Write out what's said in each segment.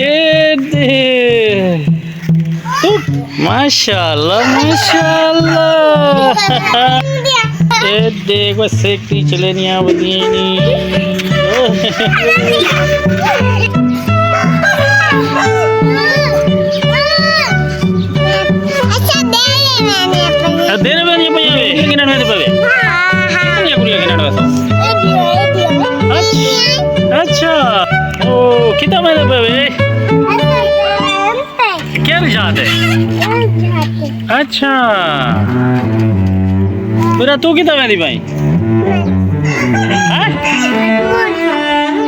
ये दे तू माशाल्लाह माशाल्लाह ये देखो सेकती चले नहीं आ बदी नहीं देने में नहीं पयावे किनारे में पवे कितनी गुड़िया किनारे में अच्छा ओ कितना में पवे क्या जाते अच्छा मेरा तू कितना में भाई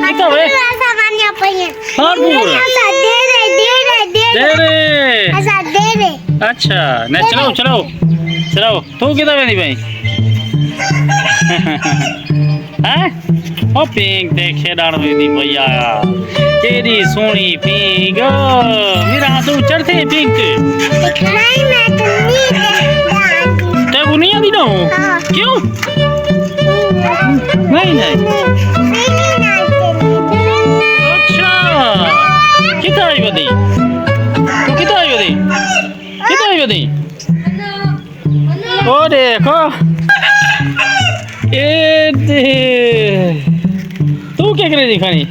कितना वे दे अच्छा नहीं चलाओ चलाओ चलाओ तू कितना में भाई हैं ओ पिंक देखे डाल में दी भैया तेरी सोनी पिंक मेरा तू चढ़ते पिंक तेरे को नहीं आती ना क्यों नहीं नहीं अच्छा कितना आई बदी तू कितना आई बदी कितना आई बदी ओ देखो ये दे तू क्या करे दिखानी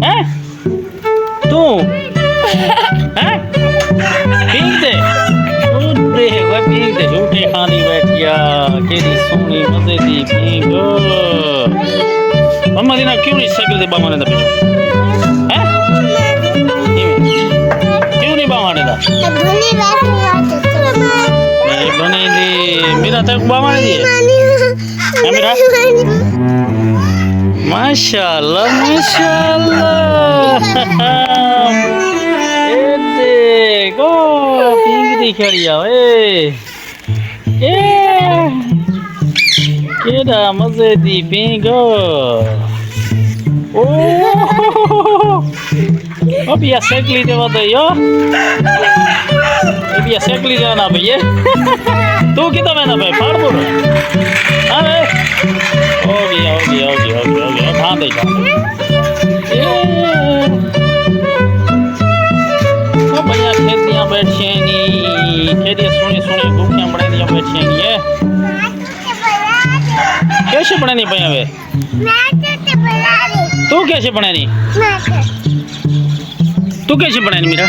हैं तू हैं पिंक दे तू देखो पिंक दे झूठे खानी बैठिया केरी सोनी मजे दी पिंक मम्मा दीना क्यों नहीं साइकिल दे बामा ने दबे हैं क्यों नहीं बामा ने दा नहीं बने दी मेरा तक बामा ने दिए मेरा माशाल्लाह माशाल्लाह ये देखो पिंक दिख रही है ये केड़ा मजे दी पिंक ओ अभी ऐसे क्ली देवा तो यो अभी ऐसे क्ली जाना भैया तू कितना मैंने भाई फाड़ बोलो अरे हो गया हाँ दे भैया खेतियाँ बैठिए नहीं खेतियाँ सोनी घूमियाँ बने दिया बैठिए नहीं है कैसे बने नहीं भैया वे तू कैसे बने नहीं तू कैसे बने नहीं मेरा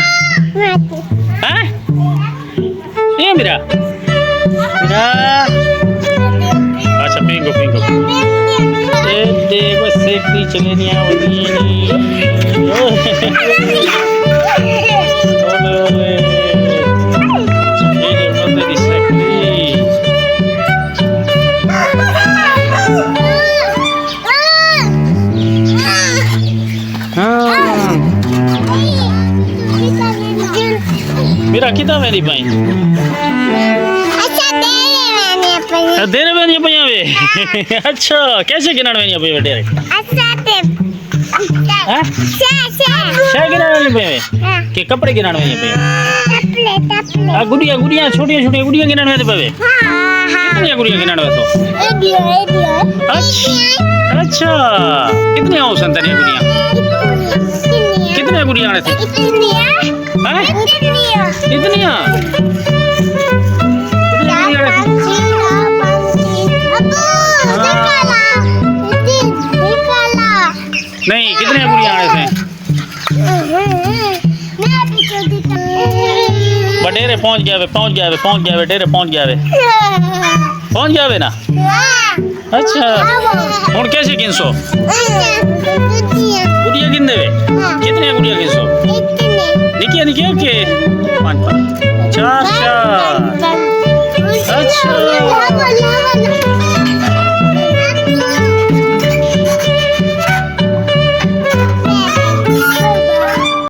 हैं ये मेरा अच्छा पिंको देखो सेकती चले नहीं आ मेरा कितना मेरी भाई देने में नहीं पया वे अच्छा कैसे किनारे में नहीं पया बेटे क्या किनारे में नहीं पया के कपड़े किनारे में नहीं पया गुड़िया छोटी गुड़िया किनारे में नहीं पया कितनी गुड़िया किनारे में तो अच्छा कितनी आओ संतरी गुड़िया कितने गुड़िया आने थे इतनी नहीं कितने गुड़िया आने थे बटेरे पहुंच गया वे डेरे पहुंच गया वे ना अच्छा हूँ कैसे गिनसो गुड़िया गिन देवे कितने गुड़िया गिनसो निकिया के 5 4 अच्छा